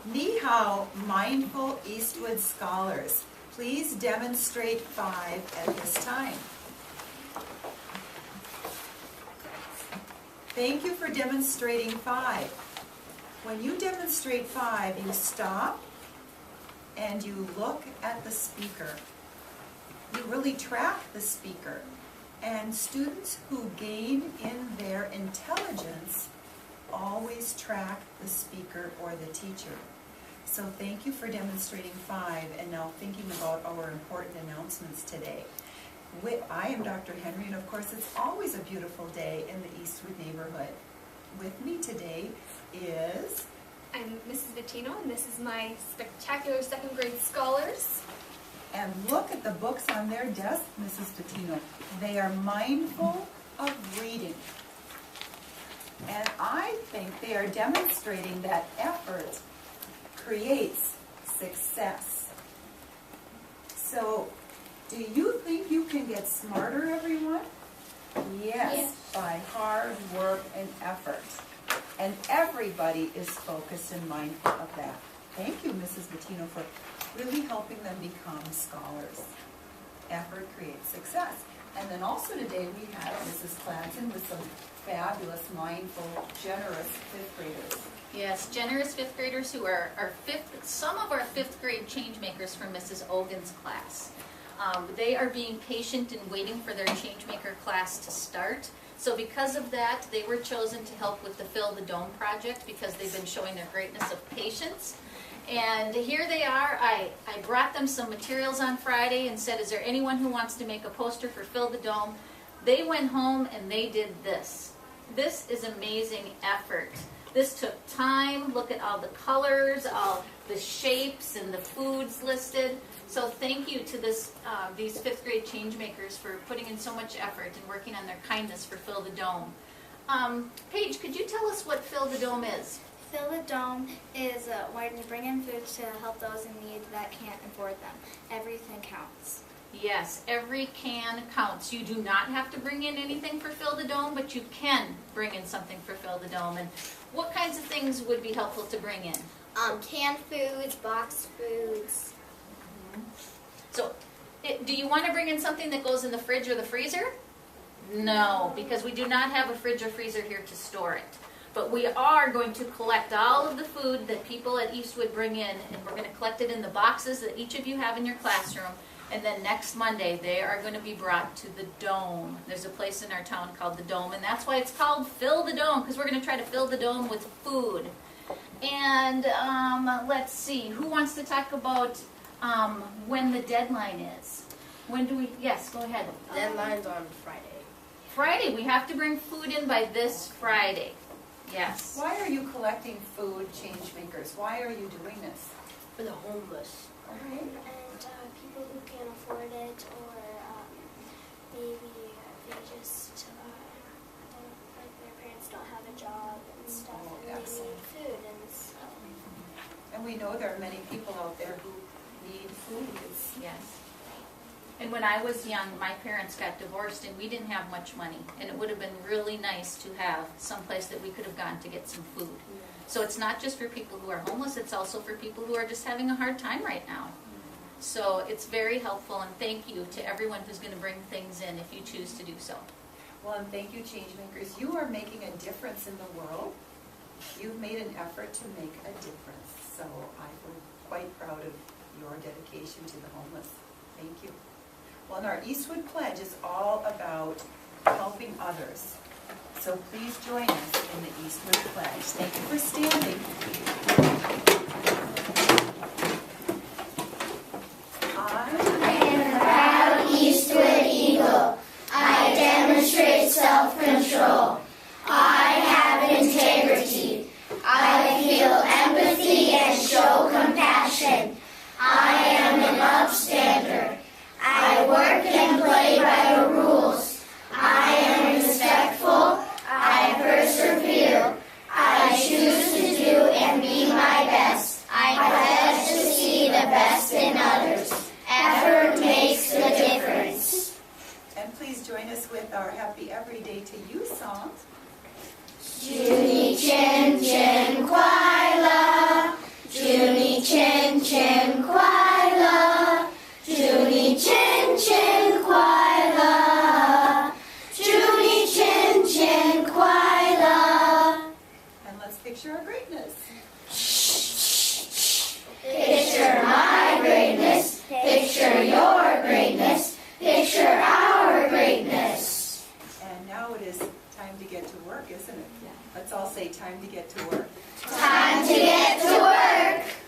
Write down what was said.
Ni hao, mindful Eastwood scholars. Please demonstrate 5 at this time. Thank you for demonstrating 5. When you demonstrate 5, you stop and you look at the speaker. You really track the speaker. And students who gain in their intelligence always track the speaker or the teacher. So thank you for demonstrating 5, and now thinking about our important announcements today. I am Dr. Henry, and of course it's always a beautiful day in the Eastwood neighborhood. With me today is... I'm Mrs. Bettino, and this is my spectacular 2nd grade scholars. And look at the books on their desk, Mrs. Bettino. They are mindful of reading. And I think they are demonstrating that effort creates success. So, do you think you can get smarter, everyone? Yes, by hard work and effort. And everybody is focused and mindful of that. Thank you, Mrs. Bettino, for really helping them become scholars. Effort creates success. And then also today we had Mrs. Clanton with some fabulous, mindful, generous 5th graders. Yes, generous 5th graders who are some of our 5th grade change makers from Mrs. Ogan's class. They are being patient and waiting for their change maker class to start. So because of that, they were chosen to help with the Fill the Dome project because they've been showing their greatness of patience. And here they are. I brought them some materials on Friday and said, is there anyone who wants to make a poster for Fill the Dome? They went home and they did this. This is amazing effort. This took time. Look at all the colors, all the shapes and the foods listed. So thank you to these 5th grade change makers for putting in so much effort and working on their kindness for Fill the Dome. Paige, could you tell us what Fill the Dome is? Fill the Dome is when you bring in food to help those in need that can't afford them. Everything counts. Yes, every can counts. You do not have to bring in anything for Fill the Dome, but you can bring in something for Fill the Dome. And what kinds of things would be helpful to bring in? Canned foods, boxed foods. So, do you want to bring in something that goes in the fridge or the freezer? No, because we do not have a fridge or freezer here to store it. But we are going to collect all of the food that people at Eastwood bring in, and we're going to collect it in the boxes that each of you have in your classroom. And then next Monday, they are going to be brought to the Dome. There's a place in our town called the Dome, and that's why it's called Fill the Dome, because we're going to try to fill the Dome with food. And let's see, who wants to talk about when the deadline is? When do we, yes, go ahead. Deadline's on Friday. Friday, we have to bring food in by this Friday. Yes. Why are you collecting food, change makers? Why are you doing this? For the homeless. Okay. And people who can't afford it, or maybe they just like their parents don't have a job and stuff, Oh, and they excellent. need food, and so. And we know there are many people out there who need food. Yes. And when I was young, my parents got divorced and we didn't have much money. And it would have been really nice to have some place that we could have gone to get some food. So it's not just for people who are homeless, it's also for people who are just having a hard time right now. So it's very helpful, and thank you to everyone who's going to bring things in if you choose to do so. Well, and thank you, change makers. You are making a difference in the world. You've made an effort to make a difference. So I'm quite proud of your dedication to the homeless. Thank you. Well, and our Eastwood Pledge is all about helping others. So please join us in the Eastwood Pledge. Thank you for standing. Eastwood Eagle. I demonstrate self-control. I have integrity. I feel empathy and show compassion. I am an upstander. I work and play by the rules. I am respectful. I persevere. I choose to do work, isn't it? Let's all say time to get to work. Time to get to work.